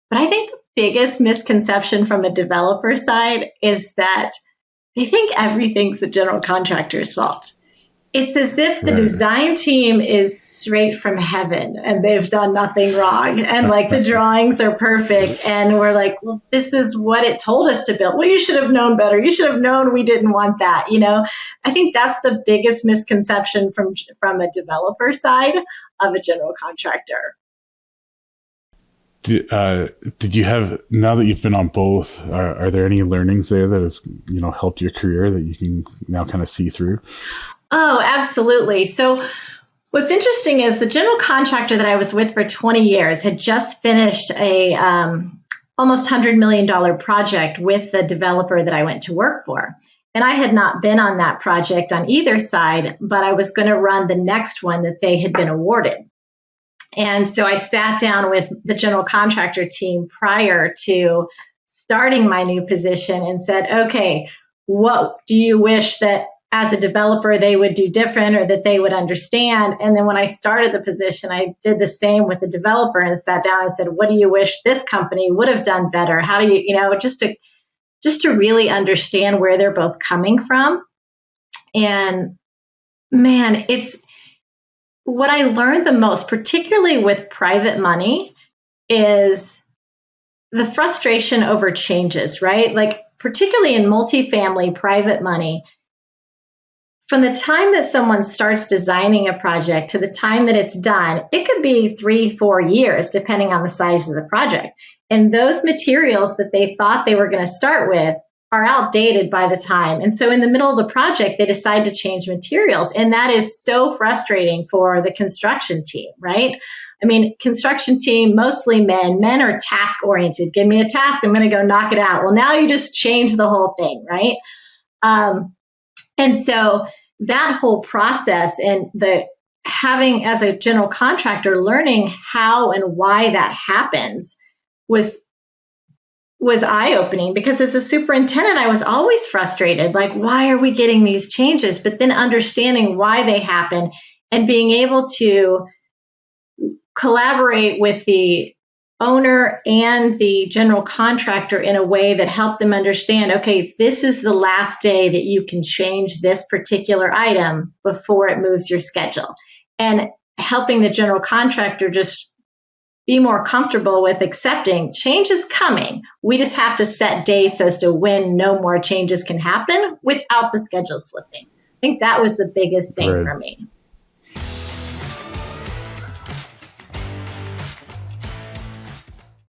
But I think the biggest misconception from a developer side is that they think everything's the general contractor's fault. It's as if the design team is straight from heaven and they've done nothing wrong. And like the drawings are perfect. And we're like, well, this is what it told us to build. Well, you should have known better. You should have known we didn't want that. I think that's the biggest misconception from a developer side of a general contractor. Did you have, now that you've been on both, are there any learnings there that has, helped your career that you can now kind of see through? Oh, absolutely. So what's interesting is the general contractor that I was with for 20 years had just finished a almost $100 million project with the developer that I went to work for. And I had not been on that project on either side, but I was going to run the next one that they had been awarded. And so I sat down with the general contractor team prior to starting my new position and said, okay, what do you wish that as a developer they would do different or that they would understand? And then when I started the position, I did the same with the developer and sat down and said, what do you wish this company would have done better? How do you, just to really understand where they're both coming from. And man, it's what I learned the most, particularly with private money, is the frustration over changes, right? Like particularly in multifamily private money, from the time that someone starts designing a project to the time that it's done, it could be 3-4 years, depending on the size of the project. And those materials that they thought they were going to start with are outdated by the time. And so in the middle of the project, they decide to change materials. And that is so frustrating for the construction team, right? I mean, construction team, mostly men. Men are task oriented. Give me a task, I'm going to go knock it out. Well, now you just change the whole thing, right? And so that whole process and the having as a general contractor, learning how and why that happens was eye-opening, because as a superintendent, I was always frustrated. Like, why are we getting these changes? But then understanding why they happen and being able to collaborate with the owner and the general contractor in a way that helped them understand, okay, this is the last day that you can change this particular item before it moves your schedule. And helping the general contractor just be more comfortable with accepting change is coming. We just have to set dates as to when no more changes can happen without the schedule slipping. I think that was the biggest thing for me.